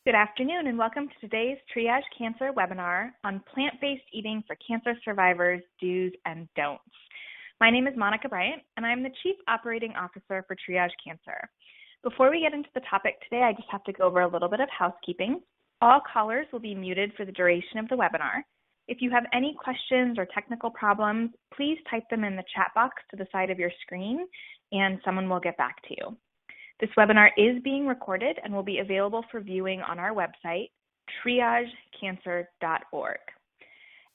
Good afternoon and welcome to today's Triage Cancer webinar on plant-based eating for cancer survivors, do's and don'ts. My name is Monica Bryant and I'm the Chief Operating Officer for Triage Cancer. Before we get into the topic today, I just have to go over a little bit of housekeeping. All callers will be muted for the duration of the webinar. If you have any questions or technical problems, please type them in the chat box to the side of your screen and someone will get back to you. This webinar is being recorded and will be available for viewing on our website, triagecancer.org.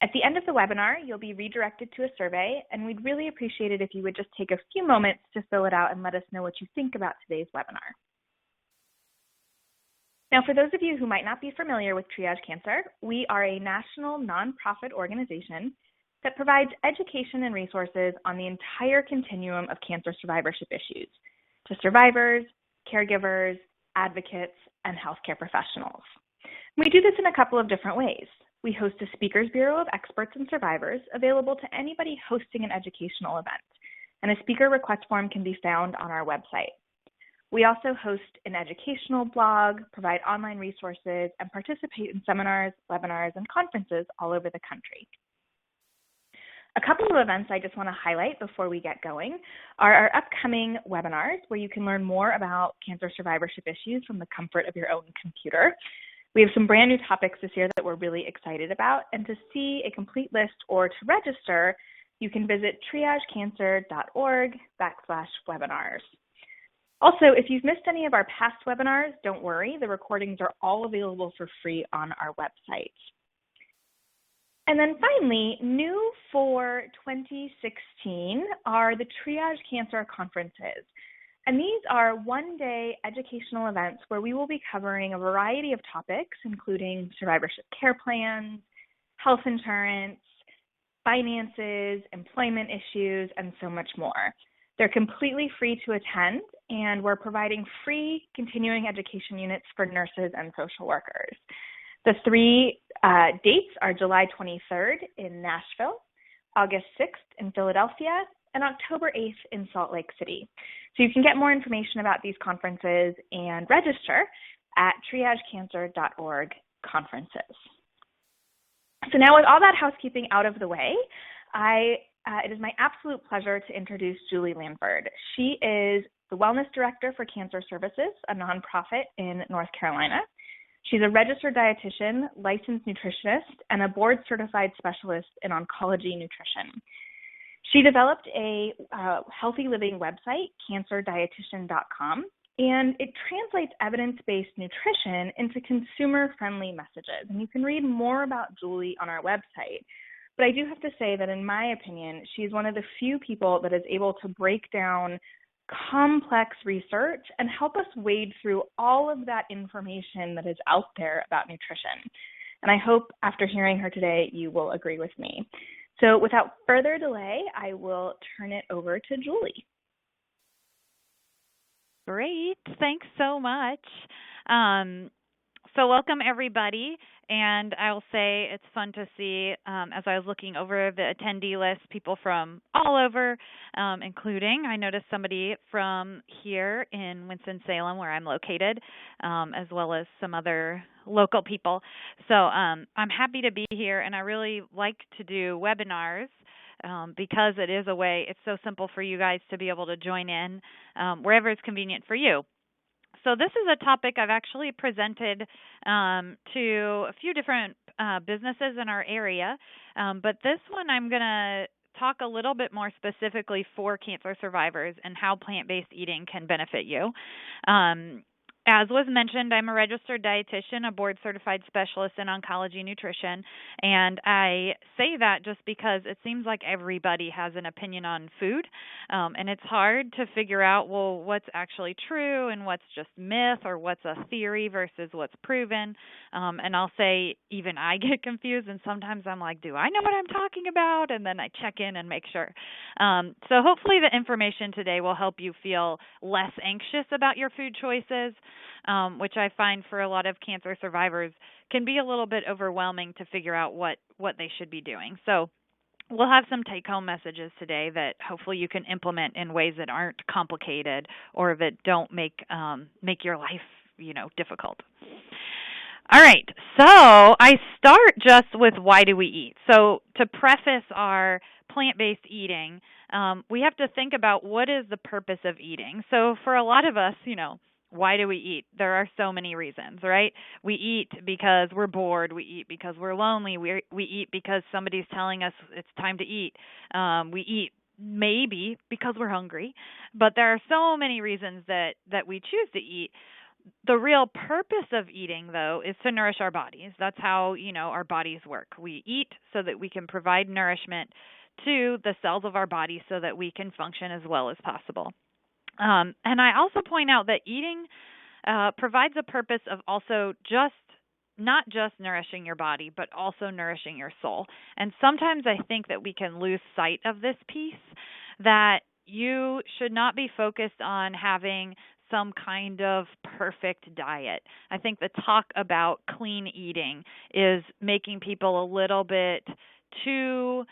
At the end of the webinar, you'll be redirected to a survey, and we'd really appreciate it if you would just take a few moments to fill it out and let us know what you think about today's webinar. Now, for those of you who might not be familiar with Triage Cancer, we are a national nonprofit organization that provides education and resources on the entire continuum of cancer survivorship issues to survivors, caregivers, advocates, and healthcare professionals. We do this in a couple of different ways. We host a speakers bureau of experts and survivors available to anybody hosting an educational event, and a speaker request form can be found on our website. We also host an educational blog, provide online resources, and participate in seminars, webinars, and conferences all over the country. A couple of events I just want to highlight before we get going are our upcoming webinars where you can learn more about cancer survivorship issues from the comfort of your own computer. We have some brand new topics this year that we're really excited about, and to see a complete list or to register, you can visit triagecancer.org/webinars. Also, if you've missed any of our past webinars, don't worry, the recordings are all available for free on our website. And then finally, new for 2016 are the Triage Cancer conferences. And these are one-day educational events where we will be covering a variety of topics, including survivorship care plans, health insurance, finances, employment issues, and so much more. They're completely free to attend, and we're providing free continuing education units for nurses and social workers. The three dates are July 23rd in Nashville, August 6th in Philadelphia, and October 8th in Salt Lake City. So you can get more information about these conferences and register at triagecancer.org/conferences. So now with all that housekeeping out of the way, it is my absolute pleasure to introduce Julie Lanford. She is the Wellness Director for Cancer Services, a nonprofit in North Carolina. She's a registered dietitian, licensed nutritionist, and a board-certified specialist in oncology nutrition. She developed a healthy living website, cancerdietitian.com, and it translates evidence-based nutrition into consumer-friendly messages. And you can read more about Julie on our website. But I do have to say that in my opinion, she's one of the few people that is able to break down complex research and help us wade through all of that information that is out there about nutrition. And I hope after hearing her today, you will agree with me. So without further delay, I will turn it over to Julie. Great. Thanks so much. So welcome, everybody. And I'll say it's fun to see, as I was looking over the attendee list, people from all over, including, I noticed somebody from here in Winston-Salem, where I'm located, as well as some other local people. So I'm happy to be here, and I really like to do webinars because it is a way, it's so simple for you guys to be able to join in wherever it's convenient for you. So this is a topic I've actually presented to a few different businesses in our area, but this one I'm going to talk a little bit more specifically for cancer survivors and how plant-based eating can benefit you. As was mentioned, I'm a registered dietitian, a board-certified specialist in oncology nutrition, and I say that just because it seems like everybody has an opinion on food, and it's hard to figure out, well, what's actually true and what's just myth or what's a theory versus what's proven, and I'll say even I get confused, and sometimes I'm like, do I know what I'm talking about? And then I check in and make sure. So hopefully the information today will help you feel less anxious about your food choices, which I find for a lot of cancer survivors can be a little bit overwhelming to figure out what they should be doing. So we'll have some take-home messages today that hopefully you can implement in ways that aren't complicated or that don't make your life, difficult. All right, so I start just with why do we eat. So to preface our plant-based eating, we have to think about what is the purpose of eating. So for a lot of us, why do we eat? There are so many reasons, right? We eat because we're bored. We eat because we're lonely. We eat because somebody's telling us it's time to eat. We eat maybe because we're hungry, but there are so many reasons that we choose to eat. The real purpose of eating, though, is to nourish our bodies. That's how, our bodies work. We eat so that we can provide nourishment to the cells of our body so that we can function as well as possible. And I also point out that eating provides a purpose of also not just nourishing your body, but also nourishing your soul. And sometimes I think that we can lose sight of this piece, that you should not be focused on having some kind of perfect diet. I think the talk about clean eating is making people a little bit too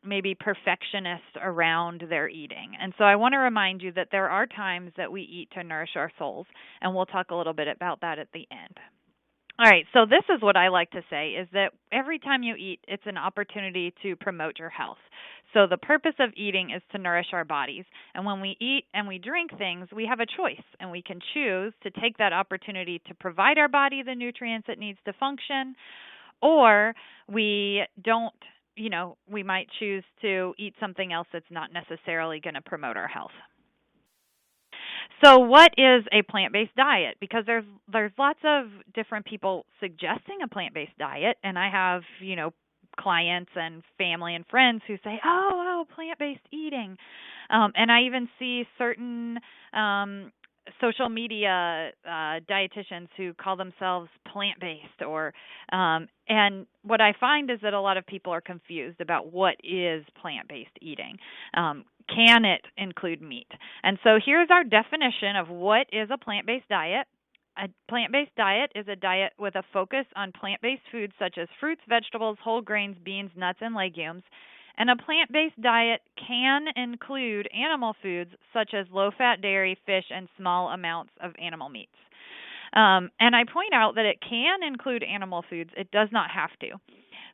maybe perfectionist around their eating. And so I want to remind you that there are times that we eat to nourish our souls, and we'll talk a little bit about that at the end. All right, so this is what I like to say is that every time you eat, it's an opportunity to promote your health. So the purpose of eating is to nourish our bodies. And when we eat and we drink things, we have a choice, and we can choose to take that opportunity to provide our body the nutrients it needs to function, or we don't, we might choose to eat something else that's not necessarily going to promote our health. So what is a plant-based diet? Because there's lots of different people suggesting a plant-based diet, and I have, clients and family and friends who say, "Oh, plant-based eating." And I even see certain social media dietitians who call themselves plant-based and what I find is that a lot of people are confused about what is plant-based eating. Can it include meat? And so here's our definition of what is a plant-based diet. A plant-based diet is a diet with a focus on plant-based foods such as fruits, vegetables, whole grains, beans, nuts, and legumes. And a plant-based diet can include animal foods such as low-fat dairy, fish, and small amounts of animal meats. And I point out that it can include animal foods. It does not have to.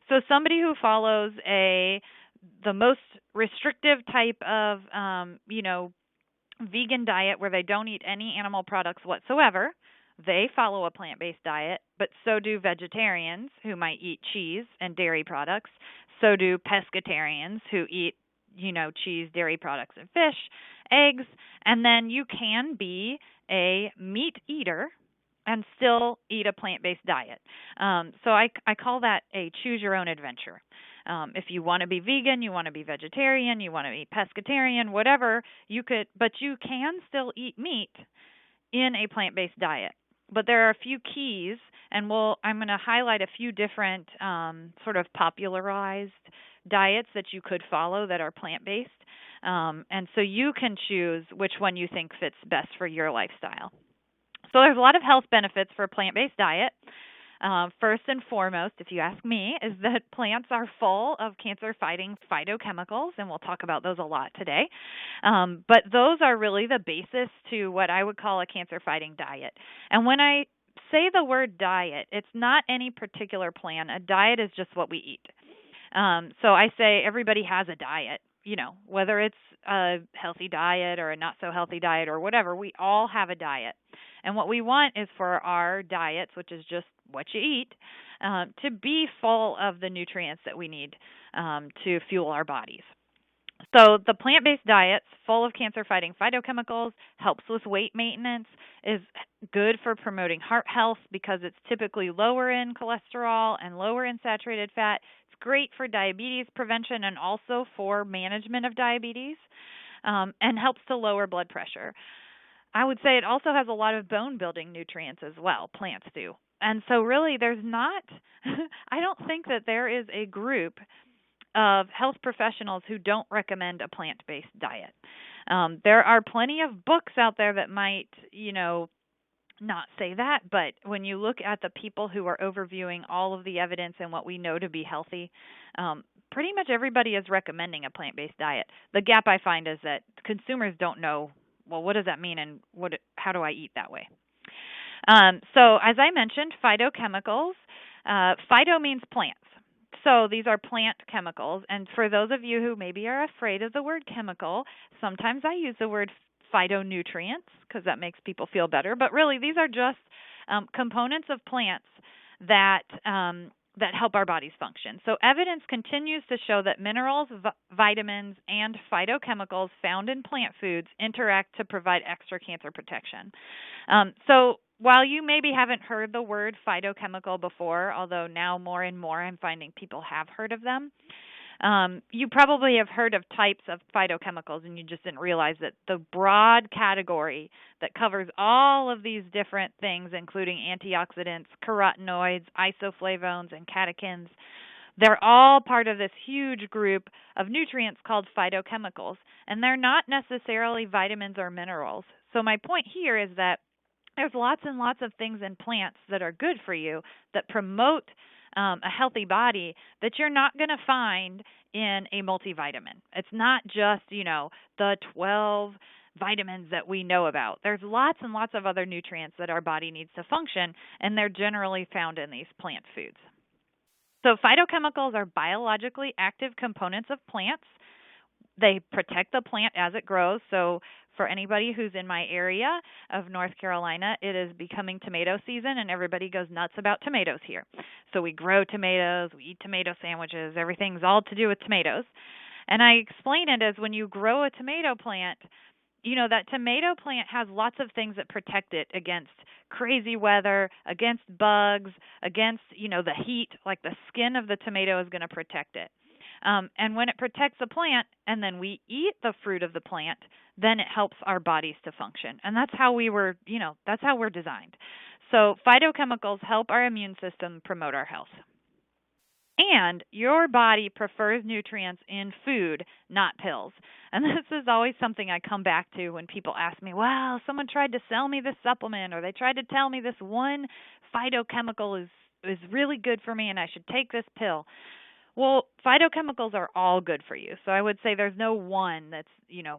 So somebody who follows the most restrictive type of, vegan diet where they don't eat any animal products whatsoever, they follow a plant-based diet, but so do vegetarians who might eat cheese and dairy products. So do pescatarians who eat, cheese, dairy products, and fish, eggs. And then you can be a meat eater and still eat a plant-based diet. So I call that a choose your own adventure. If you want to be vegan, you want to be vegetarian, you want to be pescatarian, whatever, you could, but you can still eat meat in a plant-based diet. But there are a few keys, and I'm going to highlight a few different sort of popularized diets that you could follow that are plant-based. And so you can choose which one you think fits best for your lifestyle. So there's a lot of health benefits for a plant-based diet. First and foremost, if you ask me, is that plants are full of cancer-fighting phytochemicals, and we'll talk about those a lot today. But those are really the basis to what I would call a cancer-fighting diet. And when I say the word diet, it's not any particular plan. A diet is just what we eat. So I say everybody has a diet, whether it's a healthy diet or a not so healthy diet or whatever, we all have a diet. And what we want is for our diets, which is just what you eat, to be full of the nutrients that we need to fuel our bodies. So the plant-based diet's full of cancer-fighting phytochemicals, helps with weight maintenance, is good for promoting heart health because it's typically lower in cholesterol and lower in saturated fat. It's great for diabetes prevention and also for management of diabetes, and helps to lower blood pressure. I would say it also has a lot of bone-building nutrients as well. Plants do. And so really there's not, I don't think that there is a group of health professionals who don't recommend a plant-based diet. There are plenty of books out there that might, not say that, but when you look at the people who are overviewing all of the evidence and what we know to be healthy, pretty much everybody is recommending a plant-based diet. The gap I find is that consumers don't know, well, what does that mean and how do I eat that way? So as I mentioned, phytochemicals. Phyto means plants. So these are plant chemicals. And for those of you who maybe are afraid of the word chemical, sometimes I use the word phytonutrients because that makes people feel better. But really, these are just components of plants that that help our bodies function. So evidence continues to show that minerals, vitamins, and phytochemicals found in plant foods interact to provide extra cancer protection. So while you maybe haven't heard the word phytochemical before, although now more and more I'm finding people have heard of them, you probably have heard of types of phytochemicals and you just didn't realize that the broad category that covers all of these different things, including antioxidants, carotenoids, isoflavones, and catechins, they're all part of this huge group of nutrients called phytochemicals, and they're not necessarily vitamins or minerals. So my point here is that there's lots and lots of things in plants that are good for you that promote a healthy body that you're not going to find in a multivitamin. It's not just, the 12 vitamins that we know about. There's lots and lots of other nutrients that our body needs to function, and they're generally found in these plant foods. So phytochemicals are biologically active components of plants. They protect the plant as it grows. So for anybody who's in my area of North Carolina, it is becoming tomato season and everybody goes nuts about tomatoes here. So we grow tomatoes, we eat tomato sandwiches, everything's all to do with tomatoes. And I explain it as when you grow a tomato plant, that tomato plant has lots of things that protect it against crazy weather, against bugs, against, the heat, like the skin of the tomato is going to protect it. And when it protects the plant and then we eat the fruit of the plant, then it helps our bodies to function. And that's how that's how we're designed. So phytochemicals help our immune system promote our health. And your body prefers nutrients in food, not pills. And this is always something I come back to when people ask me, well, someone tried to sell me this supplement or they tried to tell me this one phytochemical is really good for me and I should take this pill. Well, phytochemicals are all good for you. So I would say there's no one that's,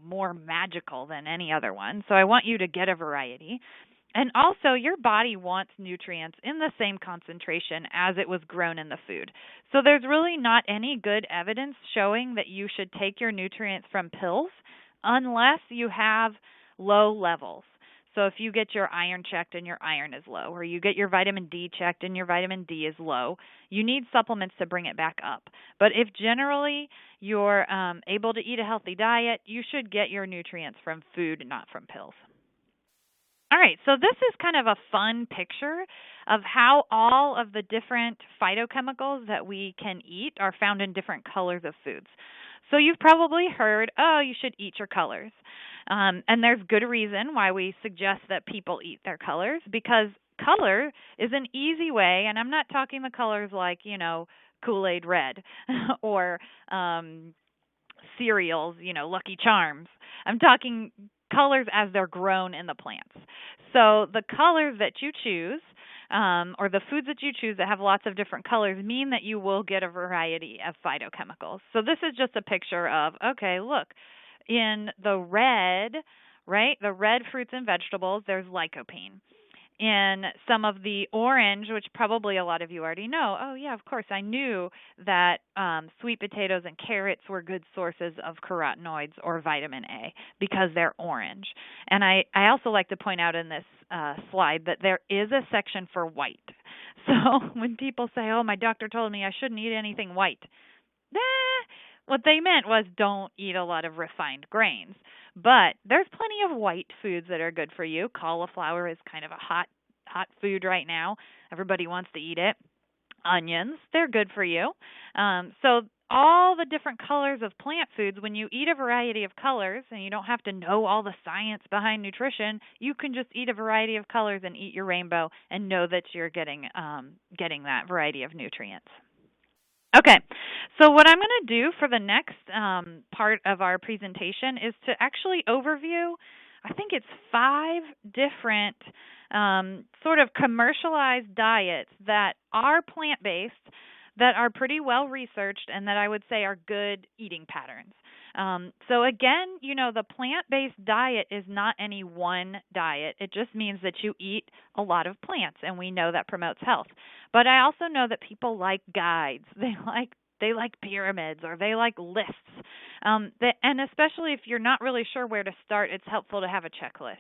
more magical than any other one. So I want you to get a variety. And also, your body wants nutrients in the same concentration as it was grown in the food. So there's really not any good evidence showing that you should take your nutrients from pills unless you have low levels. So if you get your iron checked and your iron is low, or you get your vitamin D checked and your vitamin D is low, you need supplements to bring it back up. But if generally you're able to eat a healthy diet, you should get your nutrients from food, not from pills. All right, so this is kind of a fun picture of how all of the different phytochemicals that we can eat are found in different colors of foods. So you've probably heard, you should eat your colors. And there's good reason why we suggest that people eat their colors, because color is an easy way, and I'm not talking the colors like, Kool-Aid red or cereals, Lucky Charms. I'm talking colors as they're grown in the plants. So the colors that you choose, or the foods that you choose that have lots of different colors, mean that you will get a variety of phytochemicals. So this is just a picture of, okay, look, in the red, right, the red fruits and vegetables, there's lycopene. In some of the orange, which probably a lot of you already know, oh yeah, of course, I knew that sweet potatoes and carrots were good sources of carotenoids or vitamin A because they're orange. And I also like to point out in this slide that there is a section for white. So when people say, oh, my doctor told me I shouldn't eat anything white, what they meant was don't eat a lot of refined grains. But there's plenty of white foods that are good for you. Cauliflower is kind of a hot food right now. Everybody wants to eat it. Onions, they're good for you. So all the different colors of plant foods, when you eat a variety of colors, and you don't have to know all the science behind nutrition, you can just eat a variety of colors and eat your rainbow and know that you're getting that variety of nutrients. Okay, so what I'm going to do for the next part of our presentation is to actually overview, I think it's 5 different sort of commercialized diets that are plant-based, that are pretty well researched, and that I would say are good eating patterns. So again, the plant-based diet is not any one diet. It just means that you eat a lot of plants, and we know that promotes health. But I also know that people like guides. They like pyramids, or they like lists. And especially if you're not really sure where to start, it's helpful to have a checklist.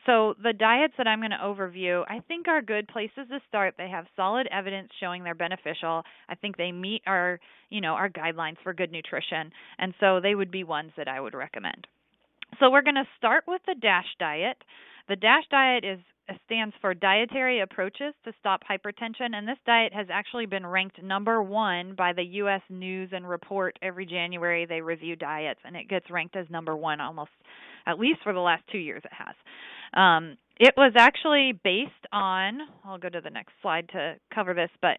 So the diets that I'm going to overview, I think, are good places to start. They have solid evidence showing they're beneficial. I think they meet our guidelines for good nutrition, and so they would be ones that I would recommend. So we're going to start with the DASH diet. The DASH diet stands for Dietary Approaches to Stop Hypertension, and this diet has actually been ranked number one by the U.S. News and Report. Every January they review diets, and it gets ranked as number one almost, at least for the last 2 years it has. It was actually based on, I'll go to the next slide to cover this, but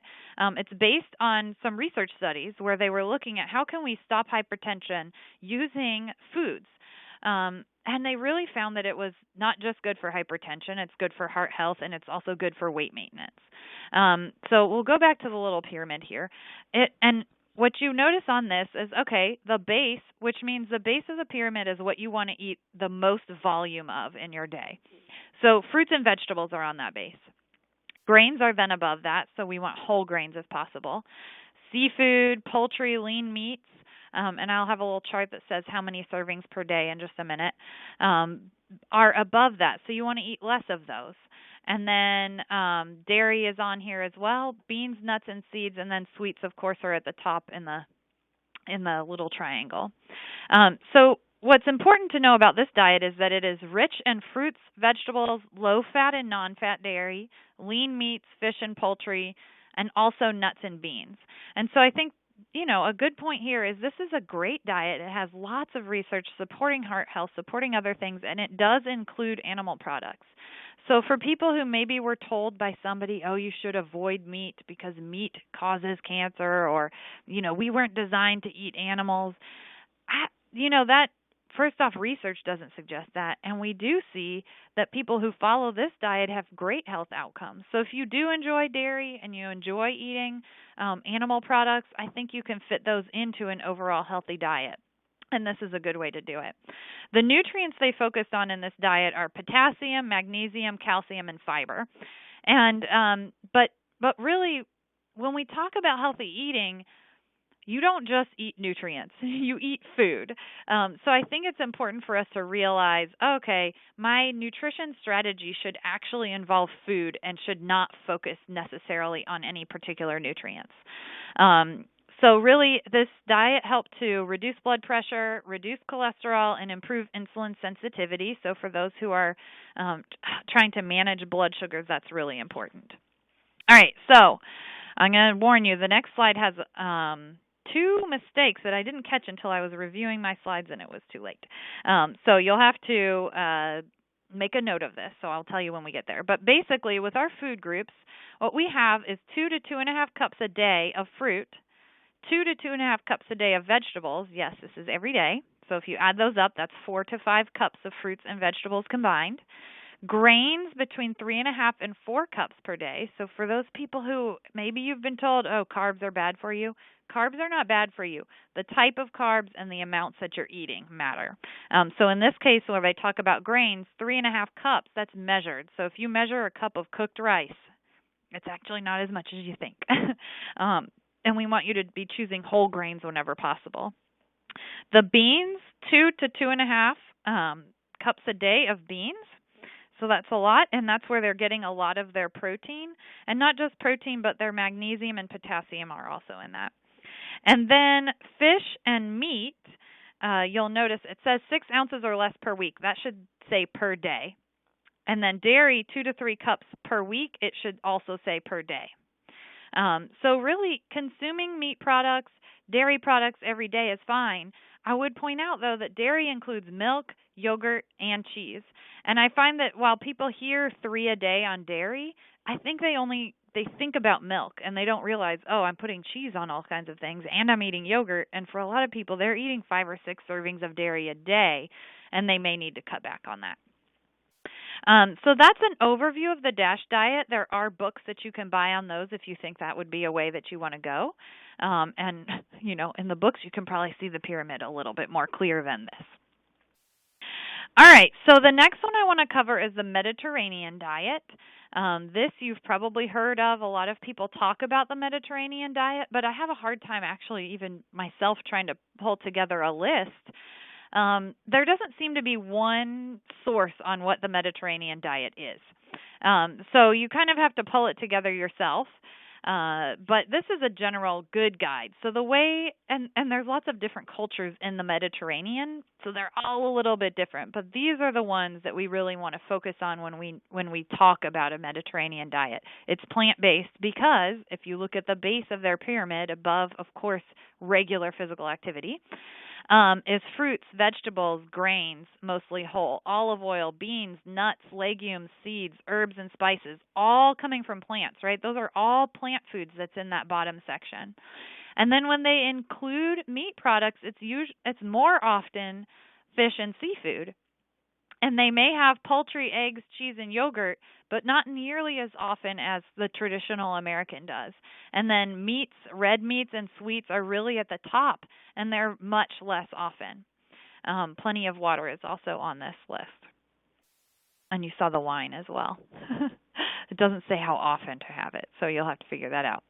it's based on some research studies where they were looking at how can we stop hypertension using foods. And they really found that it was not just good for hypertension, it's good for heart health, and it's also good for weight maintenance. So we'll go back to the little pyramid here. And what you notice on this is, okay, the base, which means the base of the pyramid is what you want to eat the most volume of in your day. So fruits and vegetables are on that base. Grains are then above that, so we want whole grains if possible. Seafood, poultry, lean meats, and I'll have a little chart that says how many servings per day in just a minute, are above that. So you want to eat less of those. And then dairy is on here as well. Beans, nuts, and seeds, and then sweets, of course, are at the top in the little triangle. So what's important to know about this diet is that it is rich in fruits, vegetables, low-fat and non-fat dairy, lean meats, fish and poultry, and also nuts and beans. And so I think a good point here is this is a great diet. It has lots of research supporting heart health, supporting other things, and it does include animal products. So for people who maybe were told by somebody, oh, you should avoid meat because meat causes cancer, or, we weren't designed to eat animals, that first off, research doesn't suggest that, and we do see that people who follow this diet have great health outcomes. So if you do enjoy dairy and you enjoy eating animal products, I think you can fit those into an overall healthy diet, and this is a good way to do it. The nutrients they focused on in this diet are potassium, magnesium, calcium, and fiber. And but really, when we talk about healthy eating, you don't just eat nutrients, you eat food. So I think it's important for us to realize, okay, my nutrition strategy should actually involve food and should not focus necessarily on any particular nutrients. So really, this diet helped to reduce blood pressure, reduce cholesterol, and improve insulin sensitivity. So for those who are trying to manage blood sugars, that's really important. All right, so I'm going to warn you, the next slide has two mistakes that I didn't catch until I was reviewing my slides and it was too late. So you'll have to make a note of this, so I'll tell you when we get there. But basically, with our food groups, what we have is 2 to 2.5 cups a day of fruit, 2 to 2.5 cups a day of vegetables. Yes, this is every day. So if you add those up, that's 4 to 5 cups of fruits and vegetables combined. Grains between 3.5 and 4 cups per day. So for those people who maybe you've been told, oh, carbs are bad for you, carbs are not bad for you. The type of carbs and the amounts that you're eating matter. So in this case, where they talk about grains, 3.5 cups, that's measured. So if you measure a cup of cooked rice, it's actually not as much as you think. And we want you to be choosing whole grains whenever possible. The beans, 2 to 2.5 cups a day of beans. So that's a lot, and that's where they're getting a lot of their protein. And not just protein, but their magnesium and potassium are also in that. And then fish and meat, you'll notice it says 6 ounces or less per week. That should say per day. And then dairy, 2 to 3 cups per week. It should also say per day. So really, consuming meat products, dairy products every day is fine. I would point out, though, that dairy includes milk, yogurt, and cheese. And I find that while people hear 3 a day on dairy, I think they think about milk, and they don't realize, oh, I'm putting cheese on all kinds of things, and I'm eating yogurt. And for a lot of people, they're eating 5 or 6 servings of dairy a day, and they may need to cut back on that. So that's an overview of the DASH diet. There are books that you can buy on those if you think that would be a way that you want to go. And, in the books, you can probably see the pyramid a little bit more clear than this. All right, so the next one I want to cover is the Mediterranean diet. This you've probably heard of. A lot of people talk about the Mediterranean diet, but I have a hard time actually even myself trying to pull together a list. There doesn't seem to be one source on what the Mediterranean diet is. So you kind of have to pull it together yourself. But this is a general good guide. So the way, and there's lots of different cultures in the Mediterranean, so they're all a little bit different. But these are the ones that we really want to focus on when we talk about a Mediterranean diet. It's plant-based because if you look at the base of their pyramid above, of course, regular physical activity, is fruits, vegetables, grains, mostly whole, olive oil, beans, nuts, legumes, seeds, herbs, and spices, all coming from plants, right? Those are all plant foods that's in that bottom section. And then when they include meat products, it's more often fish and seafood. And they may have poultry, eggs, cheese, and yogurt, but not nearly as often as the traditional American does. And then meats, red meats, and sweets are really at the top, and they're much less often. Plenty of water is also on this list. And you saw the wine as well. It doesn't say how often to have it, so you'll have to figure that out.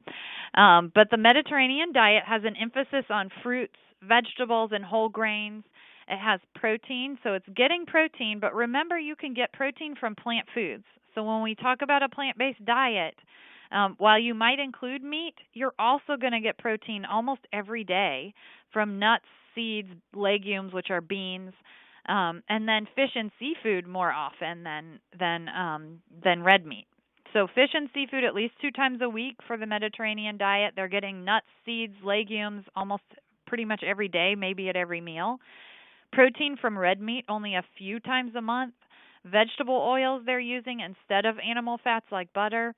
But the Mediterranean diet has an emphasis on fruits, vegetables, and whole grains. It has protein, so it's getting protein, but remember you can get protein from plant foods. So when we talk about a plant-based diet, while you might include meat, you're also going to get protein almost every day from nuts, seeds, legumes, which are beans, and then fish and seafood more often than red meat. So fish and seafood at least 2 times a week for the Mediterranean diet. They're getting nuts, seeds, legumes almost pretty much every day, maybe at every meal. Protein from red meat only a few times a month. Vegetable oils they're using instead of animal fats like butter.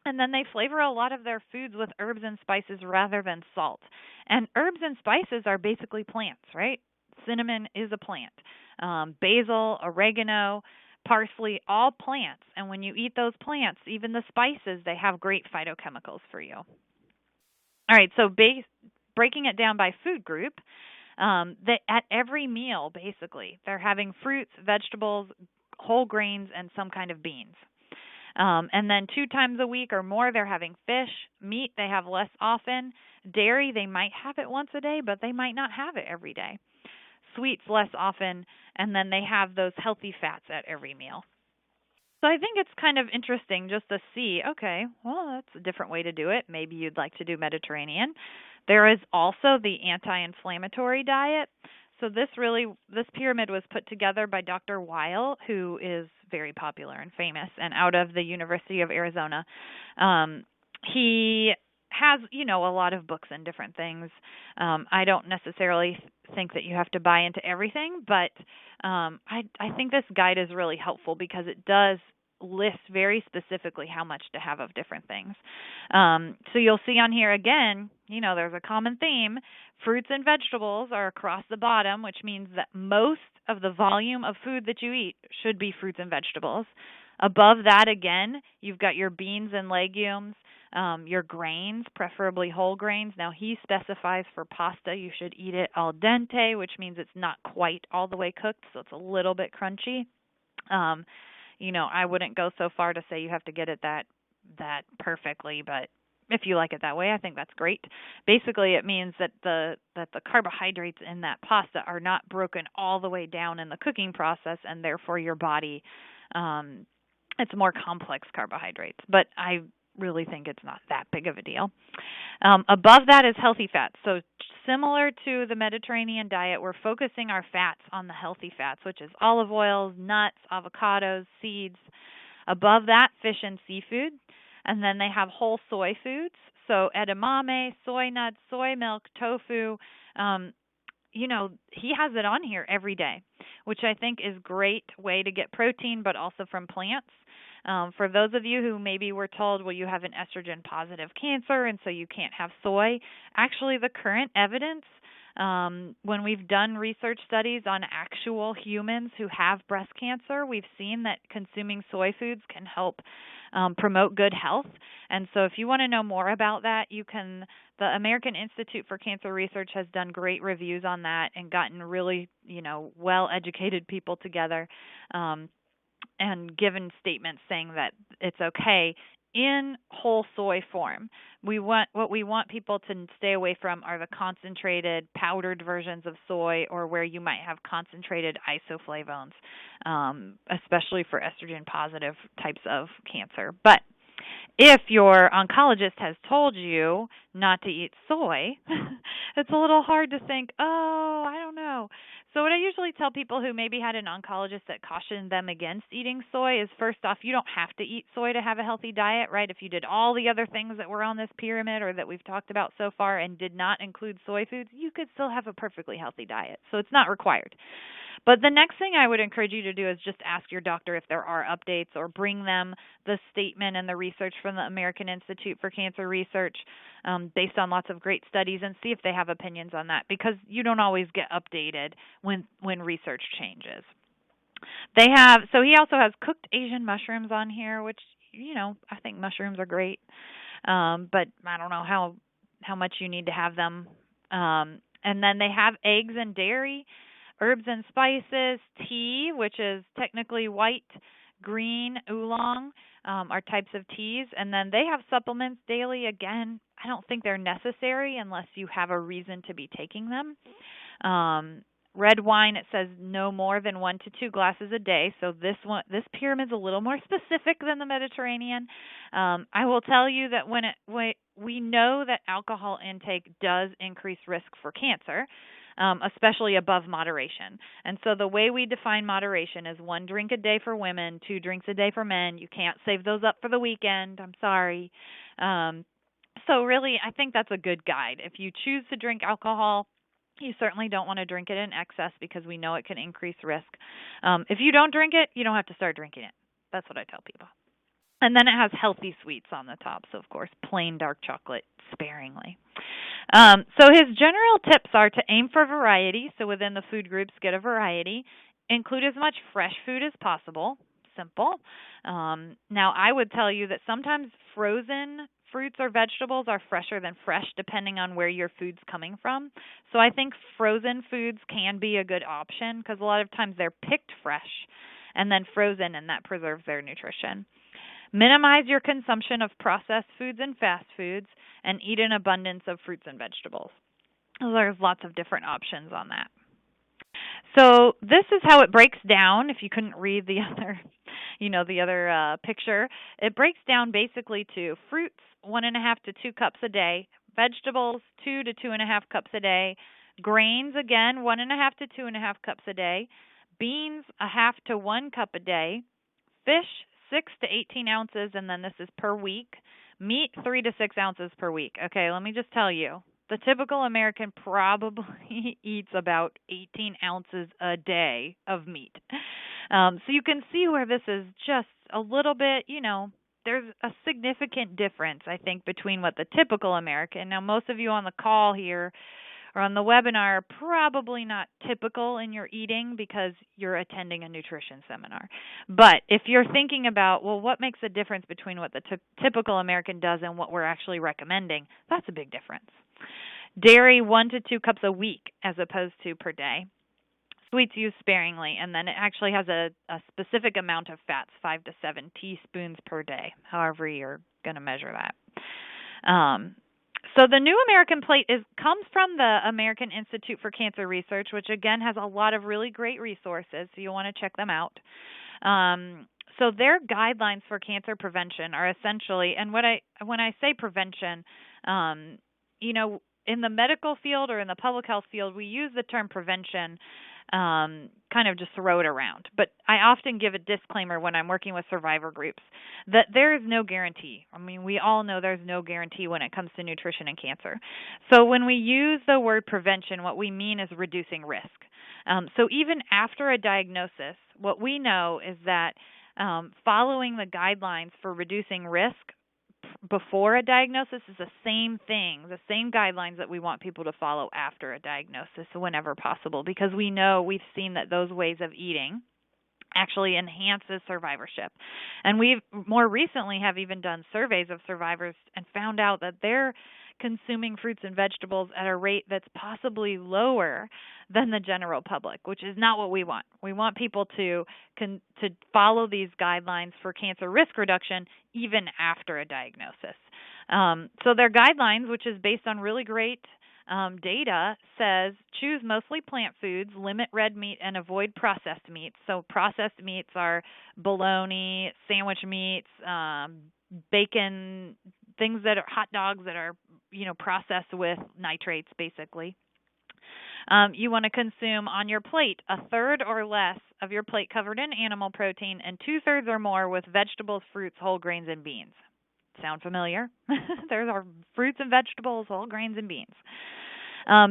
And then they flavor a lot of their foods with herbs and spices rather than salt. And herbs and spices are basically plants, right? Cinnamon is a plant. Basil, oregano, parsley, all plants. And when you eat those plants, even the spices, they have great phytochemicals for you. All right, so breaking it down by food group, at every meal, basically, they're having fruits, vegetables, whole grains, and some kind of beans. And then 2 times a week or more, they're having fish. Meat, they have less often. Dairy, they might have it once a day, but they might not have it every day. Sweets, less often. And then they have those healthy fats at every meal. So I think it's kind of interesting just to see, okay, well, that's a different way to do it. Maybe you'd like to do Mediterranean. There is also the anti-inflammatory diet. So this pyramid was put together by Dr. Weil, who is very popular and famous and out of the University of Arizona. He has, a lot of books and different things. I don't necessarily think that you have to buy into everything, but I think this guide is really helpful because it does list very specifically how much to have of different things. So you'll see on here again, there's a common theme. Fruits and vegetables are across the bottom, which means that most of the volume of food that you eat should be fruits and vegetables. Above that, again, you've got your beans and legumes, your grains, preferably whole grains. Now, he specifies for pasta you should eat it al dente, which means it's not quite all the way cooked, so it's a little bit crunchy. I wouldn't go so far to say you have to get it that perfectly, but if you like it that way, I think that's great. Basically, it means that the carbohydrates in that pasta are not broken all the way down in the cooking process, and therefore your body, it's more complex carbohydrates. But I really think it's not that big of a deal. Above that is healthy fats. So similar to the Mediterranean diet, we're focusing our fats on the healthy fats, which is olive oils, nuts, avocados, seeds. Above that, fish and seafood. And then they have whole soy foods. So edamame, soy nuts, soy milk, tofu. He has it on here every day, which I think is a great way to get protein, but also from plants. For those of you who maybe were told, well, you have an estrogen-positive cancer, and so you can't have soy, actually the current evidence When we've done research studies on actual humans who have breast cancer, we've seen that consuming soy foods can help promote good health. And so if you want to know more about that, the American Institute for Cancer Research has done great reviews on that and gotten really, well-educated people together and given statements saying that it's okay in whole soy form. What we want people to stay away from are the concentrated powdered versions of soy, or where you might have concentrated isoflavones, especially for estrogen positive types of cancer. But if your oncologist has told you not to eat soy, it's a little hard to think, oh, I don't know. So what I usually tell people who maybe had an oncologist that cautioned them against eating soy is, first off, you don't have to eat soy to have a healthy diet, right? If you did all the other things that were on this pyramid or that we've talked about so far and did not include soy foods, you could still have a perfectly healthy diet. So it's not required. But the next thing I would encourage you to do is just ask your doctor if there are updates, or bring them the statement and the research from the American Institute for Cancer Research based on lots of great studies, and see if they have opinions on that, because you don't always get updated when research changes. So he also has cooked Asian mushrooms on here, which, I think mushrooms are great. But I don't know how much you need to have them. And then they have eggs and dairy, herbs and spices, tea, which is technically white, green, oolong, are types of teas. And then they have supplements daily. Again, I don't think they're necessary unless you have a reason to be taking them. Red wine, it says no more than 1 to 2 glasses a day. So this pyramid's a little more specific than the Mediterranean. I will tell you that we know that alcohol intake does increase risk for cancer, especially above moderation. And so the way we define moderation is 1 drink a day for women, 2 drinks a day for men. You can't save those up for the weekend. I'm sorry. So really, I think that's a good guide. If you choose to drink alcohol, you certainly don't want to drink it in excess, because we know it can increase risk. If you don't drink it, you don't have to start drinking it. That's what I tell people. And then it has healthy sweets on the top. So, of course, plain dark chocolate sparingly. So his general tips are to aim for variety. So within the food groups, get a variety. Include as much fresh food as possible. Simple. Now, I would tell you that sometimes frozen fruits or vegetables are fresher than fresh, depending on where your food's coming from. So I think frozen foods can be a good option, because a lot of times they're picked fresh and then frozen, and that preserves their nutrition. Minimize your consumption of processed foods and fast foods, and eat an abundance of fruits and vegetables. There's lots of different options on that. So this is how it breaks down. If you couldn't read the other picture, it breaks down basically to fruits, 1.5 to 2 cups a day, vegetables, 2 to 2.5 cups a day, grains, again, 1.5 to 2.5 cups a day, beans, 1/2 to 1 cup a day, fish, 6 to 18 ounces, and then this is per week, meat, 3 to 6 ounces per week. Okay, let me just tell you, the typical American probably eats about 18 ounces a day of meat. So you can see where this is just a little bit, there's a significant difference, I think, between what the typical American. Now, most of you on the call here or on the webinar are probably not typical in your eating, because you're attending a nutrition seminar. But if you're thinking about, well, what makes a difference between what the typical American does and what we're actually recommending, that's a big difference. Dairy, 1 to 2 cups a week as opposed to per day. Sweets used sparingly, and then it actually has a specific amount of fats, 5 to 7 teaspoons per day, however you're going to measure that. So the New American Plate comes from the American Institute for Cancer Research, which again has a lot of really great resources, so you'll want to check them out. So their guidelines for cancer prevention are essentially, and when I say prevention, in the medical field or in the public health field, we use the term prevention, kind of just throw it around. But I often give a disclaimer when I'm working with survivor groups that there is no guarantee. I mean, we all know there's no guarantee when it comes to nutrition and cancer. So when we use the word prevention, what we mean is reducing risk. So even after a diagnosis, what we know is that following the guidelines for reducing risk before a diagnosis is the same thing, the same guidelines that we want people to follow after a diagnosis whenever possible, because we've seen that those ways of eating actually enhances survivorship. And we've more recently have even done surveys of survivors and found out that they're consuming fruits and vegetables at a rate that's possibly lower than the general public, which is not what we want. We want people to follow these guidelines for cancer risk reduction even after a diagnosis. So their guidelines, which is based on really great data, says choose mostly plant foods, limit red meat, and avoid processed meats. So processed meats are bologna, sandwich meats, bacon, things that are hot dogs that are processed with nitrates, basically. You want to consume on your plate a third or less of your plate covered in animal protein and 2/3 or more with vegetables, fruits, whole grains, and beans. Sound familiar? There's our fruits and vegetables, whole grains, and beans.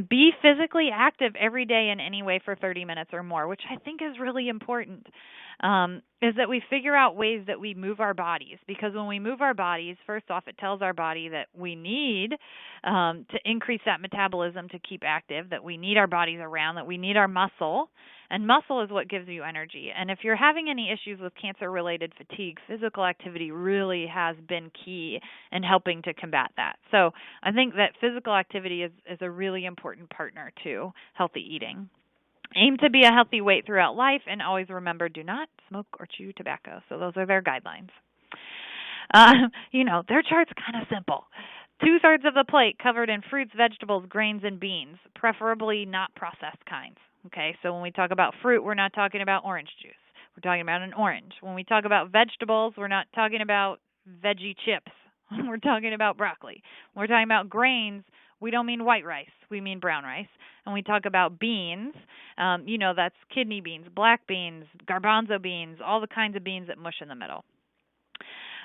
Be physically active every day in any way for 30 minutes or more, which I think is really important, is that we figure out ways that we move our bodies. Because when we move our bodies, first off, it tells our body that we need to increase that metabolism to keep active, that we need our bodies around, that we need our muscle. And muscle is what gives you energy. And if you're having any issues with cancer-related fatigue, physical activity really has been key in helping to combat that. So I think that physical activity is a really important partner to healthy eating. Aim to be a healthy weight throughout life, and always remember, do not smoke or chew tobacco. So those are their guidelines. Their chart's kind of simple. 2/3 of the plate covered in fruits, vegetables, grains, and beans, preferably not processed kinds. Okay, so when we talk about fruit, we're not talking about orange juice. We're talking about an orange. When we talk about vegetables, we're not talking about veggie chips. We're talking about broccoli. When we're talking about grains, we don't mean white rice. We mean brown rice. And we talk about beans, that's kidney beans, black beans, garbanzo beans, all the kinds of beans that mush in the middle.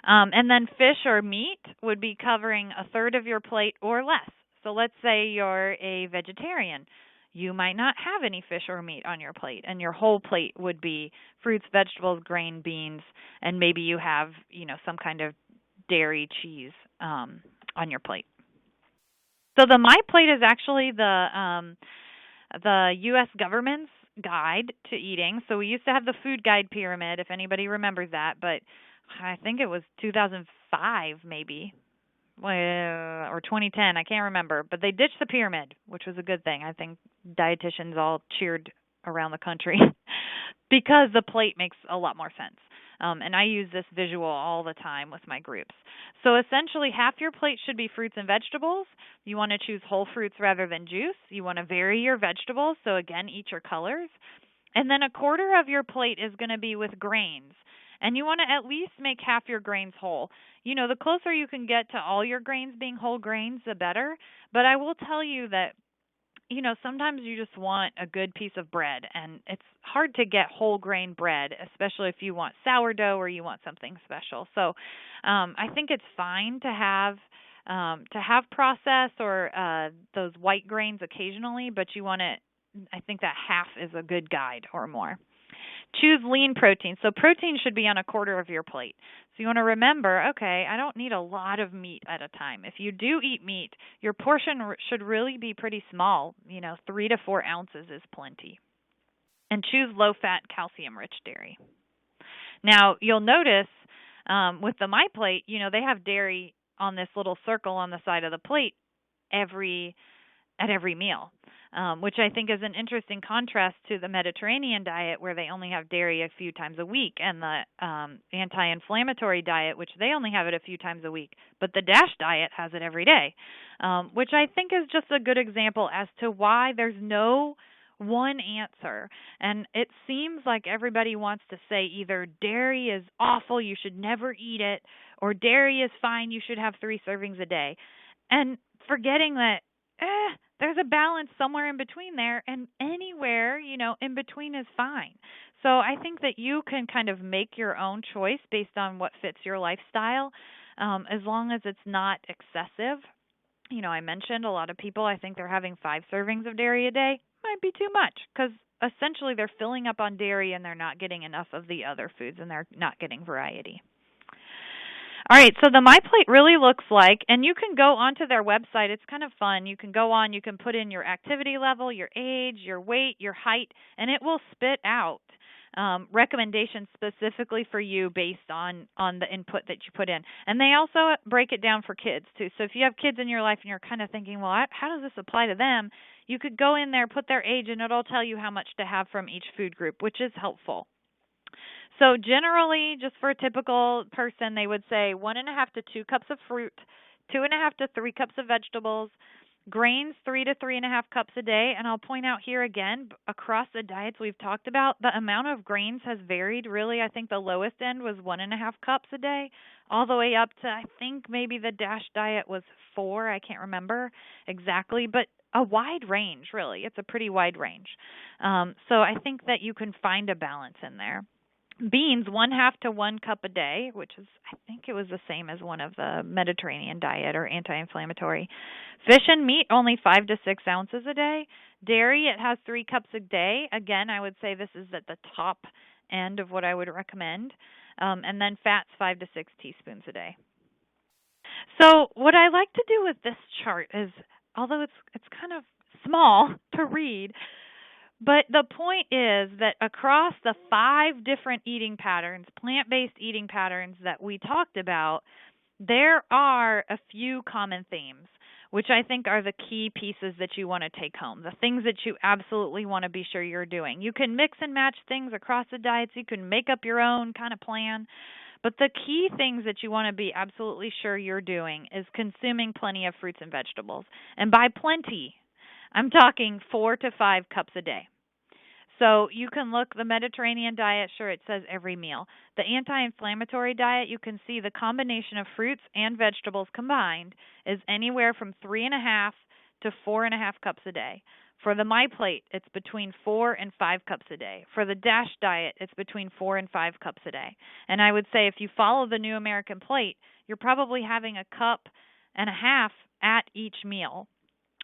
And then fish or meat would be covering 1/3 of your plate or less. So let's say you're a vegetarian. You might not have any fish or meat on your plate, and your whole plate would be fruits, vegetables, grain, beans, and maybe you have, some kind of dairy, cheese on your plate. So the My Plate is actually the U.S. government's guide to eating. So we used to have the food guide pyramid, if anybody remembers that, but I think it was 2005 maybe. Or 2010, I can't remember, but they ditched the pyramid, which was a good thing. I think dietitians all cheered around the country because the plate makes a lot more sense. And I use this visual all the time with my groups. So essentially, half your plate should be fruits and vegetables. You want to choose whole fruits rather than juice. You want to vary your vegetables, so again, eat your colors. And then 1/4 of your plate is going to be with grains. And you want to at least make half your grains whole. The closer you can get to all your grains being whole grains, the better. But I will tell you that, sometimes you just want a good piece of bread. And it's hard to get whole grain bread, especially if you want sourdough or you want something special. So I think it's fine to have processed or those white grains occasionally, but I think that half is a good guide or more. Choose lean protein. So protein should be on 1/4 of your plate. So you want to remember, okay, I don't need a lot of meat at a time. If you do eat meat, your portion should really be pretty small. 3 to 4 ounces is plenty. And choose low-fat, calcium-rich dairy. Now, you'll notice with the My Plate, they have dairy on this little circle on the side of the plate at every meal. Which I think is an interesting contrast to the Mediterranean diet, where they only have dairy a few times a week, and the anti-inflammatory diet, which they only have it a few times a week. But the DASH diet has it every day, which I think is just a good example as to why there's no one answer. And it seems like everybody wants to say either dairy is awful, you should never eat it, or dairy is fine, you should have 3 servings a day. And forgetting that there's a balance somewhere in between there, and anywhere, in between is fine. So I think that you can kind of make your own choice based on what fits your lifestyle, as long as it's not excessive. I mentioned a lot of people, I think they're having 5 servings of dairy a day. Might be too much, because essentially they're filling up on dairy and they're not getting enough of the other foods, and they're not getting variety. All right, so the My Plate really looks like, and you can go onto their website. It's kind of fun. You can go on, you can put in your activity level, your age, your weight, your height, and it will spit out recommendations specifically for you based on the input that you put in. And they also break it down for kids too. So if you have kids in your life and you're kind of thinking, well, how does this apply to them? You could go in there, put their age, and it'll tell you how much to have from each food group, which is helpful. So generally, just for a typical person, they would say 1.5 to 2 cups of fruit, 2.5 to 3 cups of vegetables, grains 3 to 3.5 cups a day. And I'll point out here again, across the diets we've talked about, the amount of grains has varied. Really, I think the lowest end was 1.5 cups a day, all the way up to I think maybe the DASH diet was 4. I can't remember exactly, but a wide range. Really, it's a pretty wide range. So I think that you can find a balance in there. Beans, 1/2 to 1 cup a day, which is, I think it was the same as one of the Mediterranean diet or anti-inflammatory. Fish and meat, only 5 to 6 ounces a day. Dairy, it has 3 cups a day. Again, I would say this is at the top end of what I would recommend. And then fats, 5 to 6 teaspoons a day. So what I like to do with this chart is, although it's kind of small to read, but the point is that across the 5 different eating patterns, plant-based eating patterns that we talked about, there are a few common themes, which I think are the key pieces that you want to take home, the things that you absolutely want to be sure you're doing. You can mix and match things across the diets. You can make up your own kind of plan. But the key things that you want to be absolutely sure you're doing is consuming plenty of fruits and vegetables. And by plenty, I'm talking 4 to 5 cups a day. So you can look the Mediterranean diet, sure, it says every meal. The anti-inflammatory diet, you can see the combination of fruits and vegetables combined is anywhere from 3.5 to 4.5 cups a day. For the My Plate, it's between 4 and 5 cups a day. For the DASH diet, it's between 4 and 5 cups a day. And I would say if you follow the New American Plate, you're probably having 1.5 cups at each meal,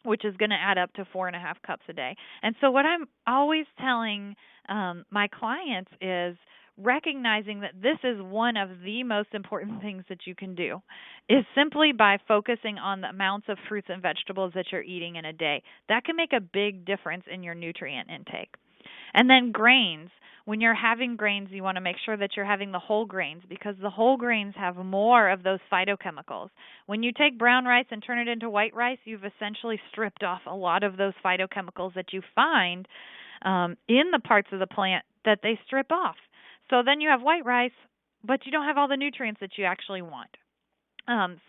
which is going to add up to 4.5 cups a day. And so what I'm always telling my clients is recognizing that this is one of the most important things that you can do is simply by focusing on the amounts of fruits and vegetables that you're eating in a day. That can make a big difference in your nutrient intake. And then grains. When you're having grains, you want to make sure that you're having the whole grains because the whole grains have more of those phytochemicals. When you take brown rice and turn it into white rice, you've essentially stripped off a lot of those phytochemicals that you find in the parts of the plant that they strip off. So then you have white rice, but you don't have all the nutrients that you actually want.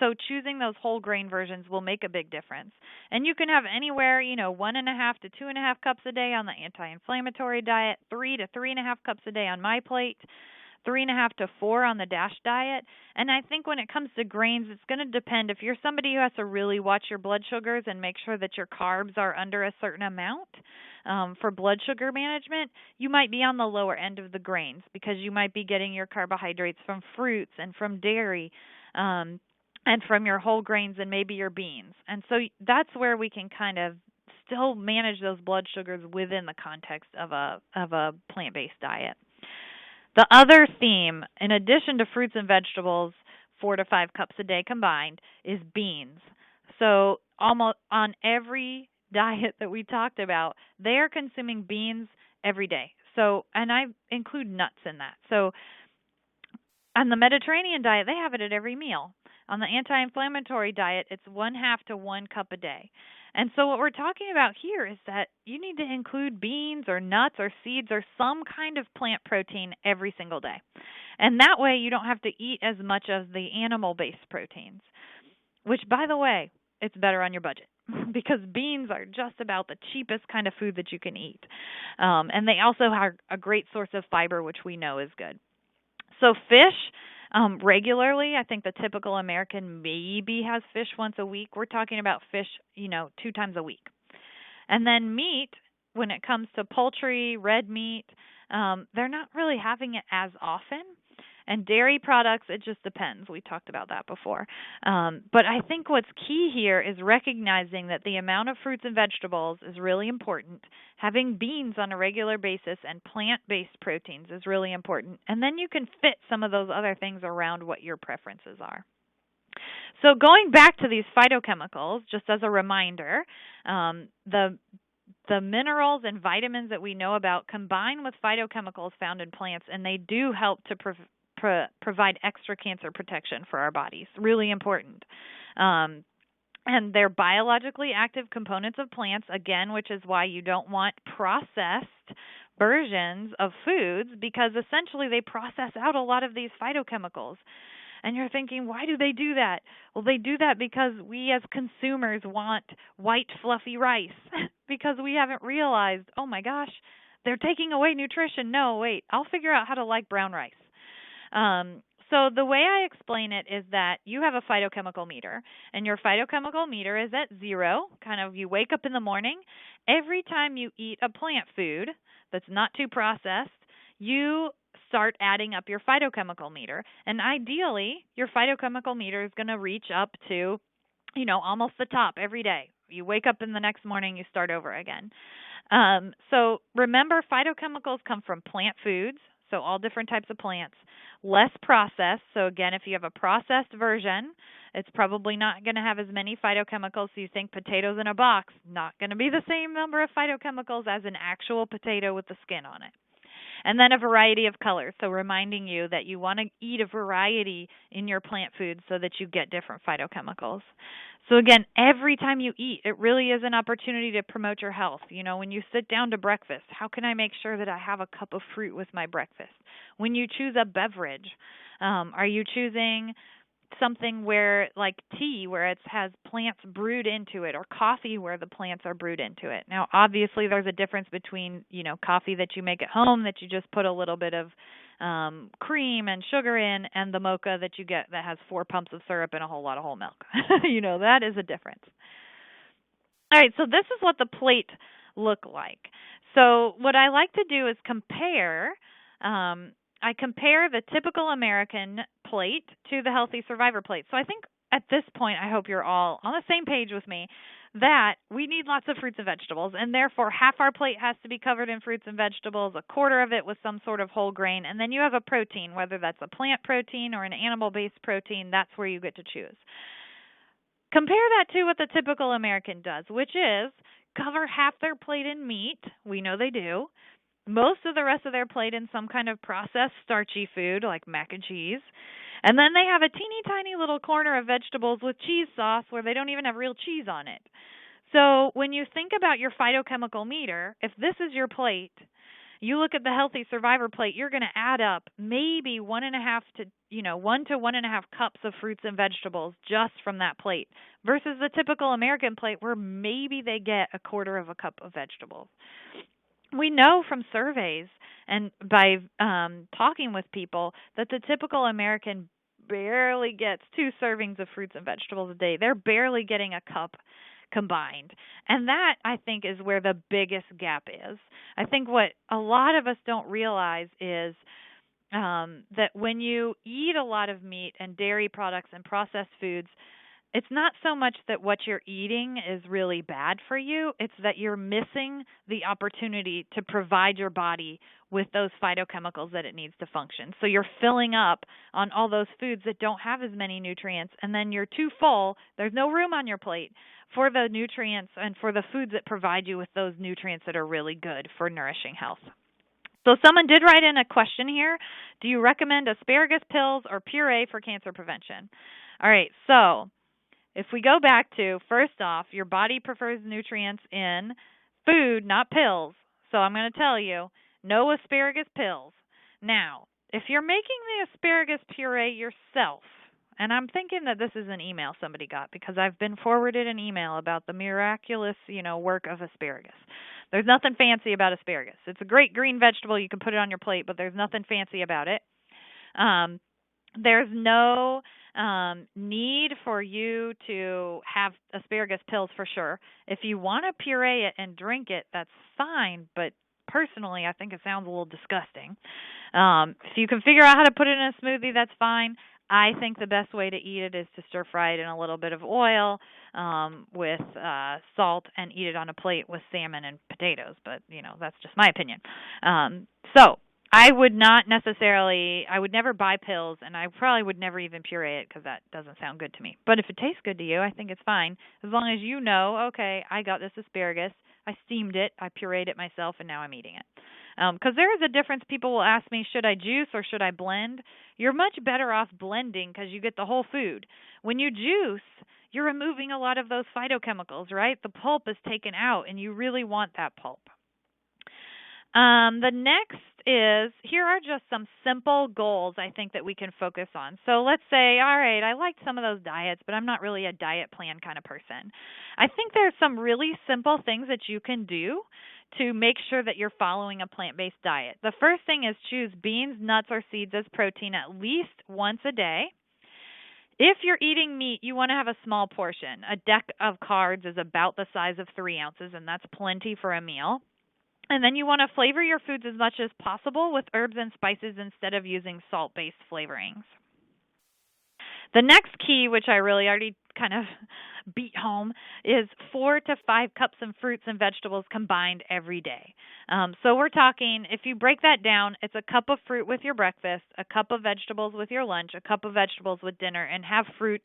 So choosing those whole grain versions will make a big difference. And you can have anywhere, 1.5 to 2.5 cups a day on the anti-inflammatory diet, 3 to 3.5 cups a day on My Plate, 3.5 to 4 on the DASH diet. And I think when it comes to grains, it's going to depend. If you're somebody who has to really watch your blood sugars and make sure that your carbs are under a certain amount for blood sugar management, you might be on the lower end of the grains because you might be getting your carbohydrates from fruits and from dairy. And from your whole grains and maybe your beans. And so that's where we can kind of still manage those blood sugars within the context of a plant-based diet. The other theme, in addition to fruits and vegetables, 4 to 5 cups a day combined, is beans. So almost on every diet that we talked about, they are consuming beans every day. So, and I include nuts in that. So on the Mediterranean diet, they have it at every meal. On the anti-inflammatory diet, it's 1/2 to 1 cup a day. And so what we're talking about here is that you need to include beans or nuts or seeds or some kind of plant protein every single day. And that way you don't have to eat as much of the animal-based proteins, which, by the way, it's better on your budget because beans are just about the cheapest kind of food that you can eat. And they also are a great source of fiber, which we know is good. So fish, regularly, I think the typical American maybe has fish once a week. We're talking about fish, 2 times a week. And then meat, when it comes to poultry, red meat, they're not really having it as often. And dairy products, it just depends. We talked about that before. But I think what's key here is recognizing that the amount of fruits and vegetables is really important. Having beans on a regular basis and plant-based proteins is really important. And then you can fit some of those other things around what your preferences are. So going back to these phytochemicals, just as a reminder, the minerals and vitamins that we know about combine with phytochemicals found in plants, and they do help to provide extra cancer protection for our bodies. Really important. And they're biologically active components of plants, again, which is why you don't want processed versions of foods, because essentially they process out a lot of these phytochemicals. And you're thinking, why do they do that? Well, they do that because we as consumers want white, fluffy rice because we haven't realized, oh my gosh, they're taking away nutrition. No, wait, I'll figure out how to like brown rice. So the way I explain it is that you have a phytochemical meter, and your phytochemical meter is at 0. Kind of, you wake up in the morning. Every time you eat a plant food that's not too processed, you start adding up your phytochemical meter. And ideally, your phytochemical meter is going to reach up to, almost the top every day. You wake up in the next morning, you start over again. So remember, phytochemicals come from plant foods, so all different types of plants, less processed. So again, if you have a processed version, it's probably not going to have as many phytochemicals. So you think potatoes in a box, not going to be the same number of phytochemicals as an actual potato with the skin on it. And then a variety of colors, so reminding you that you want to eat a variety in your plant foods so that you get different phytochemicals. So again, every time you eat, it really is an opportunity to promote your health. When you sit down to breakfast, how can I make sure that I have a cup of fruit with my breakfast? When you choose a beverage, are you choosing something where, like tea, where it has plants brewed into it, or coffee where the plants are brewed into it? Now, obviously, there's a difference between, coffee that you make at home that you just put a little bit of cream and sugar in, and the mocha that you get that has 4 pumps of syrup and a whole lot of whole milk. That is a difference. All right, so this is what the plate look like. So what I like to do is compare. I compare the typical American plate to the Healthy Survivor plate. So I think at this point, I hope you're all on the same page with me that we need lots of fruits and vegetables, and therefore half our plate has to be covered in fruits and vegetables, a quarter of it with some sort of whole grain, and then you have a protein, whether that's a plant protein or an animal-based protein. That's where you get to choose. Compare that to what the typical American does, which is cover half their plate in meat. We know they do. Most of the rest of their plate in some kind of processed starchy food like mac and cheese. And then they have a teeny tiny little corner of vegetables with cheese sauce where they don't even have real cheese on it. So when you think about your phytochemical meter, if this is your plate, you look at the Healthy Survivor plate, you're going to add up maybe 1 to 1.5 cups of fruits and vegetables just from that plate, versus the typical American plate where maybe they get a quarter of a cup of vegetables. We know from surveys and by talking with people that the typical American barely gets 2 servings of fruits and vegetables a day. They're barely getting a cup combined. And that, I think, is where the biggest gap is. I think what a lot of us don't realize is that when you eat a lot of meat and dairy products and processed foods, it's not so much that what you're eating is really bad for you. It's that you're missing the opportunity to provide your body with those phytochemicals that it needs to function. So you're filling up on all those foods that don't have as many nutrients, and then you're too full. There's no room on your plate for the nutrients and for the foods that provide you with those nutrients that are really good for nourishing health. So someone did write in a question here. Do you recommend asparagus pills or puree for cancer prevention? All right, so if we go back to, first off, your body prefers nutrients in food, not pills. So I'm going to tell you, no asparagus pills. Now, if you're making the asparagus puree yourself, and I'm thinking that this is an email somebody got because I've been forwarded an email about the miraculous, work of asparagus. There's nothing fancy about asparagus. It's a great green vegetable. You can put it on your plate, but there's nothing fancy about it. There's no need for you to have asparagus pills for sure. If you want to puree it and drink it, that's fine, but personally, I think it sounds a little disgusting. If you can figure out how to put it in a smoothie, that's fine. I think the best way to eat it is to stir fry it in a little bit of oil with salt and eat it on a plate with salmon and potatoes. But, that's just my opinion. So I would not necessarily, I would never buy pills, and I probably would never even puree it because that doesn't sound good to me. But if it tastes good to you, I think it's fine. As long as you know, okay, I got this asparagus, I steamed it, I pureed it myself, and now I'm eating it. Because there is a difference. People will ask me, should I juice or should I blend? You're much better off blending because you get the whole food. When you juice, you're removing a lot of those phytochemicals, right? The pulp is taken out, and you really want that pulp. The next is, here are just some simple goals I think that we can focus on. So let's say, all right, I liked some of those diets, but I'm not really a diet plan kind of person. I think there's some really simple things that you can do to make sure that you're following a plant-based diet. The first thing is choose beans, nuts, or seeds as protein at least once a day. If you're eating meat, you want to have a small portion. A deck of cards is about the size of 3 ounces, and that's plenty for a meal. And then you want to flavor your foods as much as possible with herbs and spices instead of using salt-based flavorings. The next key, which I really already kind of beat home, is 4 to 5 cups of fruits and vegetables combined every day. So we're talking, if you break that down, it's a cup of fruit with your breakfast, a cup of vegetables with your lunch, a cup of vegetables with dinner, and have fruit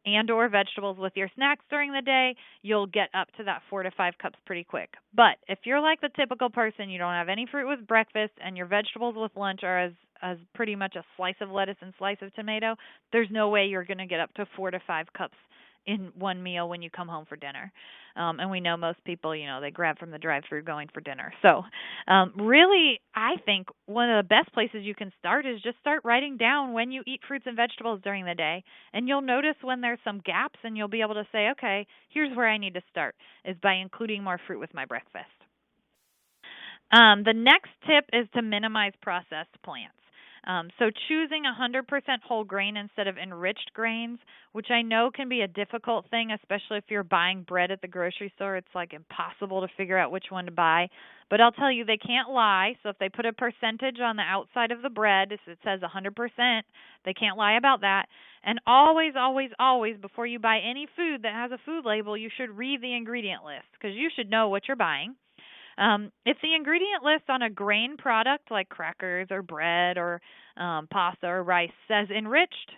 and or vegetables with your snacks during the day. You'll get up to that 4 to 5 cups pretty quick. But if you're like the typical person, you don't have any fruit with breakfast and your vegetables with lunch are as pretty much a slice of lettuce and slice of tomato, there's no way you're going to get up to 4 to 5 cups in one meal when you come home for dinner. And we know most people, they grab from the drive-thru going for dinner. So really, I think one of the best places you can start is just start writing down when you eat fruits and vegetables during the day. And you'll notice when there's some gaps and you'll be able to say, okay, here's where I need to start, is by including more fruit with my breakfast. The next tip is to minimize processed plants. So choosing 100% whole grain instead of enriched grains, which I know can be a difficult thing, especially if you're buying bread at the grocery store. It's like impossible to figure out which one to buy. But I'll tell you, they can't lie. So if they put a percentage on the outside of the bread, if it says 100%, they can't lie about that. And always, always, always, before you buy any food that has a food label, you should read the ingredient list because you should know what you're buying. If the ingredient list on a grain product like crackers or bread or pasta or rice says enriched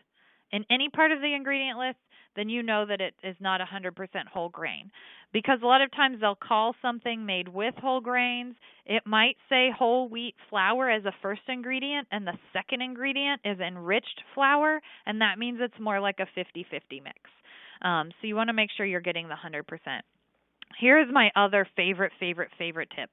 in any part of the ingredient list, then you know that it is not 100% whole grain. Because a lot of times they'll call something made with whole grains. It might say whole wheat flour as a first ingredient, and the second ingredient is enriched flour, and that means it's more like a 50-50 mix. So you want to make sure you're getting the 100%. Here's my other favorite tip.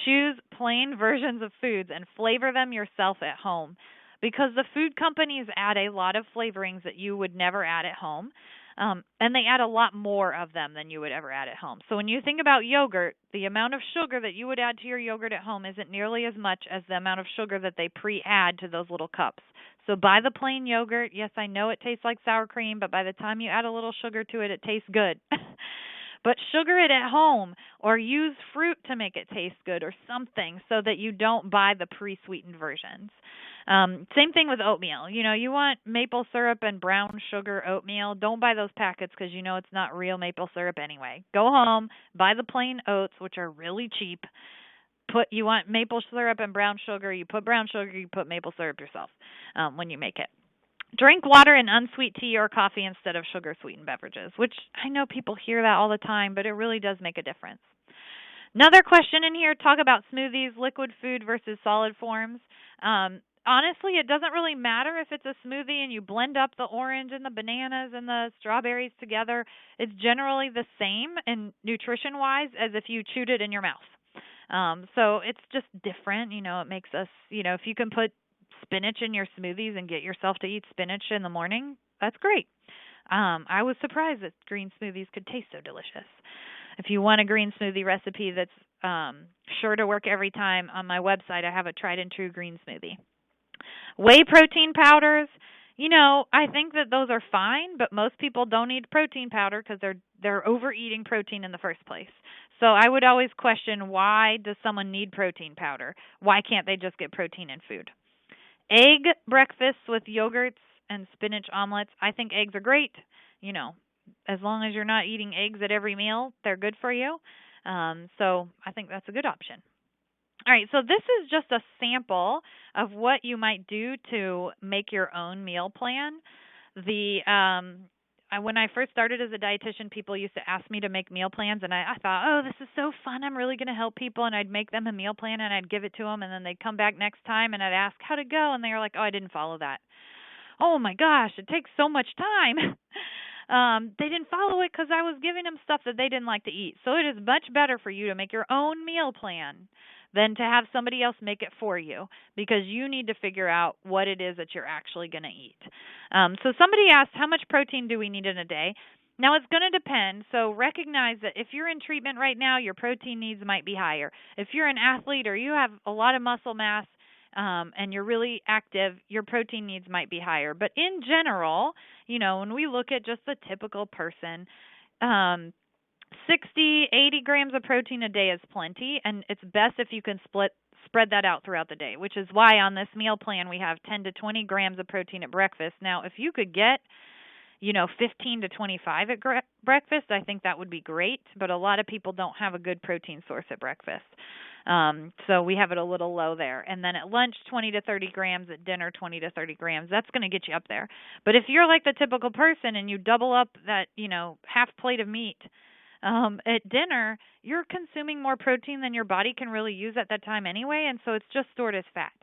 Choose plain versions of foods and flavor them yourself at home, because the food companies add a lot of flavorings that you would never add at home, and they add a lot more of them than you would ever add at home. So when you think about yogurt, the amount of sugar that you would add to your yogurt at home isn't nearly as much as the amount of sugar that they pre-add to those little cups. So buy the plain yogurt. Yes, I know it tastes like sour cream, but by the time you add a little sugar to it, it tastes good. But sugar it at home or use fruit to make it taste good or something so that you don't buy the pre-sweetened versions. Same thing with oatmeal. You want maple syrup and brown sugar oatmeal. Don't buy those packets because it's not real maple syrup anyway. Go home, buy the plain oats, which are really cheap. You want maple syrup and brown sugar. You put brown sugar, you put maple syrup yourself when you make it. Drink water and unsweet tea or coffee instead of sugar-sweetened beverages, which I know people hear that all the time, but it really does make a difference. Another question in here, talk about smoothies, liquid food versus solid forms. Honestly, it doesn't really matter if it's a smoothie and you blend up the orange and the bananas and the strawberries together. It's generally the same in nutrition-wise as if you chewed it in your mouth. So it's just different. It makes us, if you can put spinach in your smoothies and get yourself to eat spinach in the morning, that's great. I was surprised that green smoothies could taste so delicious. If you want a green smoothie recipe that's sure to work every time, on my website I have a tried and true green smoothie. Whey protein powders, I think that those are fine, but most people don't eat protein powder because they're overeating protein in the first place. So I would always question, why does someone need protein powder? Why can't they just get protein in food? Egg breakfasts with yogurts and spinach omelets. I think eggs are great. You know, as long as you're not eating eggs at every meal, they're good for you. So I think that's a good option. All right, so this is just a sample of what you might do to make your own meal plan. When I first started as a dietitian, people used to ask me to make meal plans, and I thought, oh, this is so fun. I'm really going to help people, and I'd make them a meal plan, and I'd give it to them, and then they'd come back next time, and I'd ask how to go, and they were like, oh, I didn't follow that. Oh my gosh, it takes so much time. They didn't follow it because I was giving them stuff that they didn't like to eat. So it is much better for you to make your own meal plan than to have somebody else make it for you, because you need to figure out what it is that you're actually going to eat. So somebody asked, how much protein do we need in a day? Now, it's going to depend. So recognize that if you're in treatment right now, your protein needs might be higher. If you're an athlete or you have a lot of muscle mass, and you're really active, your protein needs might be higher. But in general, when we look at just the typical person, 60, 80 grams of protein a day is plenty, and it's best if you can spread that out throughout the day, which is why on this meal plan we have 10 to 20 grams of protein at breakfast. Now, if you could get 15 to 25 at breakfast, I think that would be great, but a lot of people don't have a good protein source at breakfast. So we have it a little low there. And then at lunch, 20 to 30 grams, at dinner, 20 to 30 grams. That's going to get you up there. But if you're like the typical person and you double up that, half plate of meat at dinner, you're consuming more protein than your body can really use at that time anyway, and so it's just stored as fat.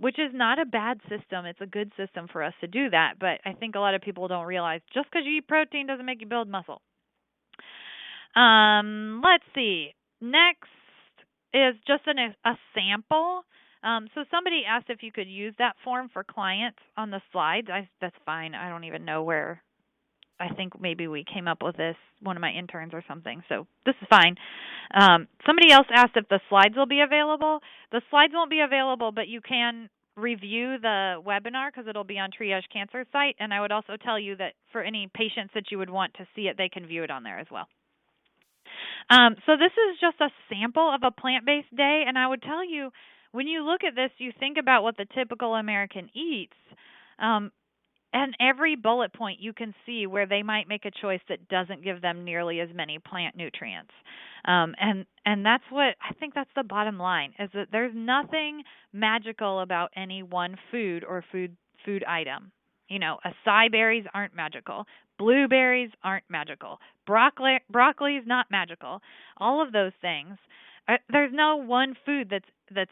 Which is not a bad system. It's a good system for us to do that, but I think a lot of people don't realize just because you eat protein doesn't make you build muscle. Let's see. Next is just a sample. So somebody asked if you could use that form for clients on the slides. That's fine. I don't even know where. I think maybe we came up with this, one of my interns or something. So this is fine. Somebody else asked if the slides will be available. The slides won't be available, but you can review the webinar because it'll be on Triage Cancer site. And I would also tell you that for any patients that you would want to see it, they can view it on there as well. So this is just a sample of a plant-based day. And I would tell you, when you look at this, you think about what the typical American eats. And every bullet point you can see where they might make a choice that doesn't give them nearly as many plant nutrients. And that's what I think that's the bottom line, is that there's nothing magical about any one food or food item. Acai berries aren't magical. Blueberries aren't magical. Broccoli is not magical. All of those things. There's no one food that's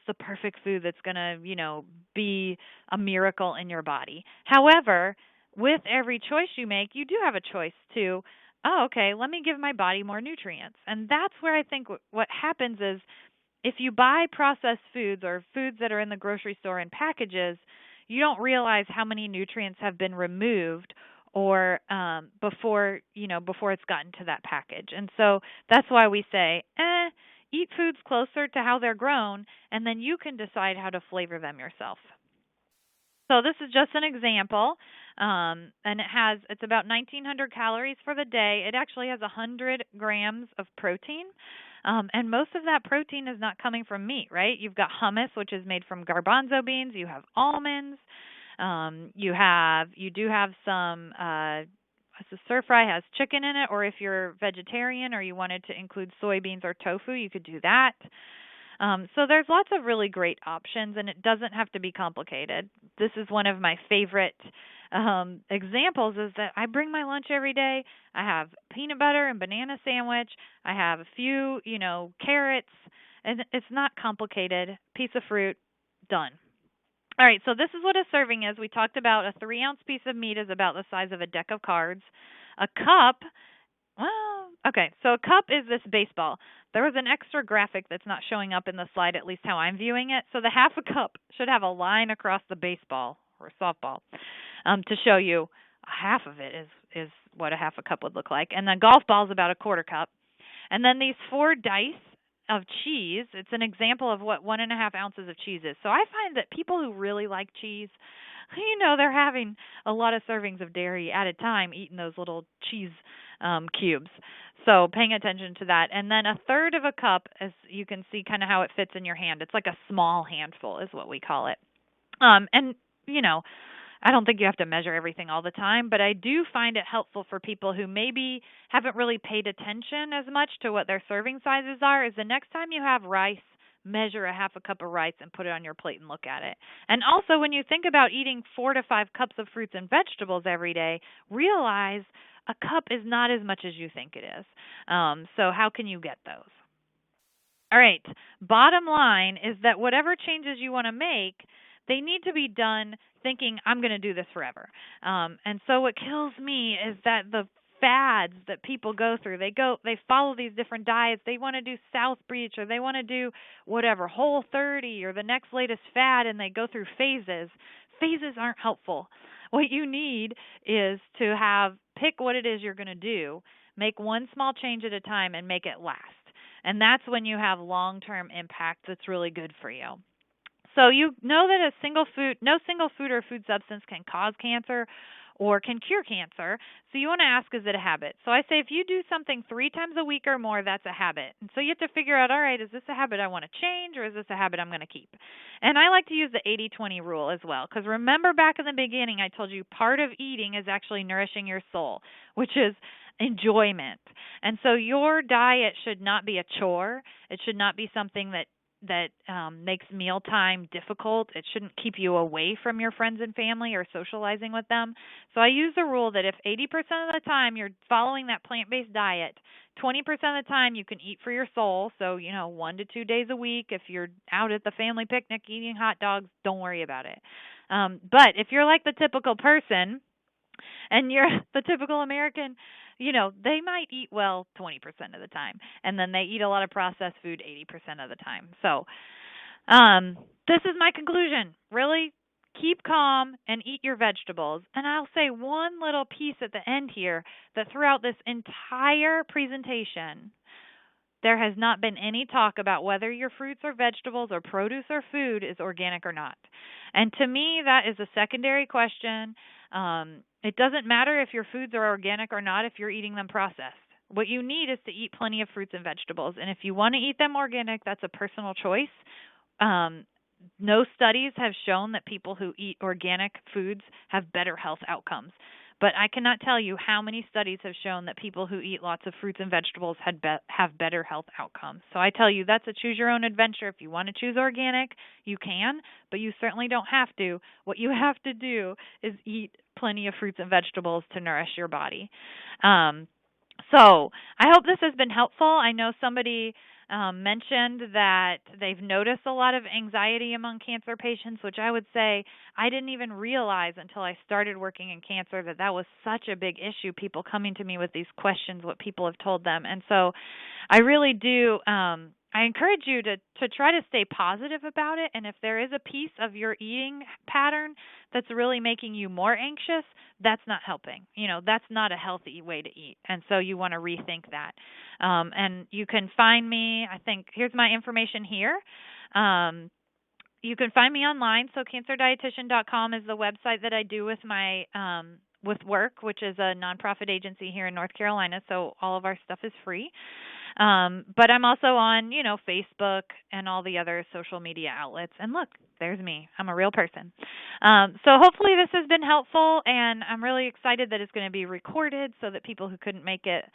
the perfect food that's going to, be a miracle in your body. However, with every choice you make, you do have a choice to, let me give my body more nutrients. And that's where I think what happens is, if you buy processed foods or foods that are in the grocery store in packages, you don't realize how many nutrients have been removed or before it's gotten to that package. And so that's why we say, eat foods closer to how they're grown, and then you can decide how to flavor them yourself. So this is just an example, and it's about 1,900 calories for the day. It actually has 100 grams of protein, and most of that protein is not coming from meat, right? You've got hummus, which is made from garbanzo beans. You have almonds. You do have some. So stir fry has chicken in it, or if you're vegetarian or you wanted to include soybeans or tofu, you could do that. So there's lots of really great options, and it doesn't have to be complicated. This is one of my favorite examples, is that I bring my lunch every day. I have peanut butter and banana sandwich. I have a few, carrots, and it's not complicated. Piece of fruit, done. All right, so this is what a serving is. We talked about a 3-ounce piece of meat is about the size of a deck of cards. A cup, so a cup is this baseball. There was an extra graphic that's not showing up in the slide, at least how I'm viewing it. So the half a cup should have a line across the baseball or softball to show you half of it is what a half a cup would look like. And the golf ball is about a quarter cup. And then these 4 dice of cheese. It's an example of what 1.5 ounces of cheese is. So I find that people who really like cheese, they're having a lot of servings of dairy at a time, eating those little cheese cubes. So paying attention to that. And then a third of a cup, as you can see kind of how it fits in your hand. It's like a small handful is what we call it. And, I don't think you have to measure everything all the time, but I do find it helpful for people who maybe haven't really paid attention as much to what their serving sizes are, is the next time you have rice, measure a half a cup of rice and put it on your plate and look at it. And also, when you think about eating 4 to 5 cups of fruits and vegetables every day, realize a cup is not as much as you think it is. So how can you get those? All right. Bottom line is that whatever changes you want to make, they need to be done thinking, I'm going to do this forever. And so what kills me is that the fads that people go through, they follow these different diets. They want to do South Beach, or they want to do whatever, Whole30, or the next latest fad, and they go through phases. Phases aren't helpful. What you need is to pick what it is you're going to do, make one small change at a time, and make it last. And that's when you have long-term impact that's really good for you. So you know that no single food or food substance can cause cancer or can cure cancer. So you want to ask, is it a habit? So I say if you do something 3 times a week or more, that's a habit. And so you have to figure out, all right, is this a habit I want to change, or is this a habit I'm going to keep? And I like to use the 80-20 rule as well, because remember back in the beginning I told you part of eating is actually nourishing your soul, which is enjoyment. And so your diet should not be a chore. It should not be something that makes mealtime difficult. It shouldn't keep you away from your friends and family or socializing with them. So I use the rule that if 80% of the time you're following that plant-based diet, 20% of the time you can eat for your soul. So, 1 to 2 days a week. If you're out at the family picnic eating hot dogs, don't worry about it. But if you're like the typical person and you're the typical American, they might eat well 20% of the time, and then they eat a lot of processed food 80% of the time. So this is my conclusion. Really, keep calm and eat your vegetables. And I'll say one little piece at the end here, that throughout this entire presentation, there has not been any talk about whether your fruits or vegetables or produce or food is organic or not. And to me, that is a secondary question. It doesn't matter if your foods are organic or not if you're eating them processed. What you need is to eat plenty of fruits and vegetables. And if you want to eat them organic, that's a personal choice. No studies have shown that people who eat organic foods have better health outcomes. But I cannot tell you how many studies have shown that people who eat lots of fruits and vegetables have better health outcomes. So I tell you, that's a choose your own adventure. If you want to choose organic, you can, but you certainly don't have to. What you have to do is eat plenty of fruits and vegetables to nourish your body. So I hope this has been helpful. I know somebody mentioned that they've noticed a lot of anxiety among cancer patients, which I would say I didn't even realize until I started working in cancer that was such a big issue, people coming to me with these questions, what people have told them. And so I really do I encourage you to try to stay positive about it. And if there is a piece of your eating pattern that's really making you more anxious, that's not helping. That's not a healthy way to eat. And so you want to rethink that. And you can find me, I think, here's my information here. You can find me online. So cancerdietitian.com is the website that I do with my with work, which is a nonprofit agency here in North Carolina. So all of our stuff is free. But I'm also on, Facebook and all the other social media outlets. And look, there's me. I'm a real person. So hopefully this has been helpful, and I'm really excited that it's going to be recorded so that people who couldn't make it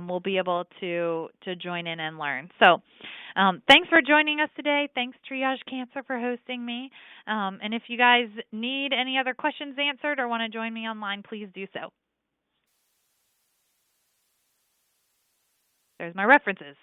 will be able to join in and learn. So thanks for joining us today. Thanks, Triage Cancer, for hosting me. And if you guys need any other questions answered or want to join me online, please do so. There's my references.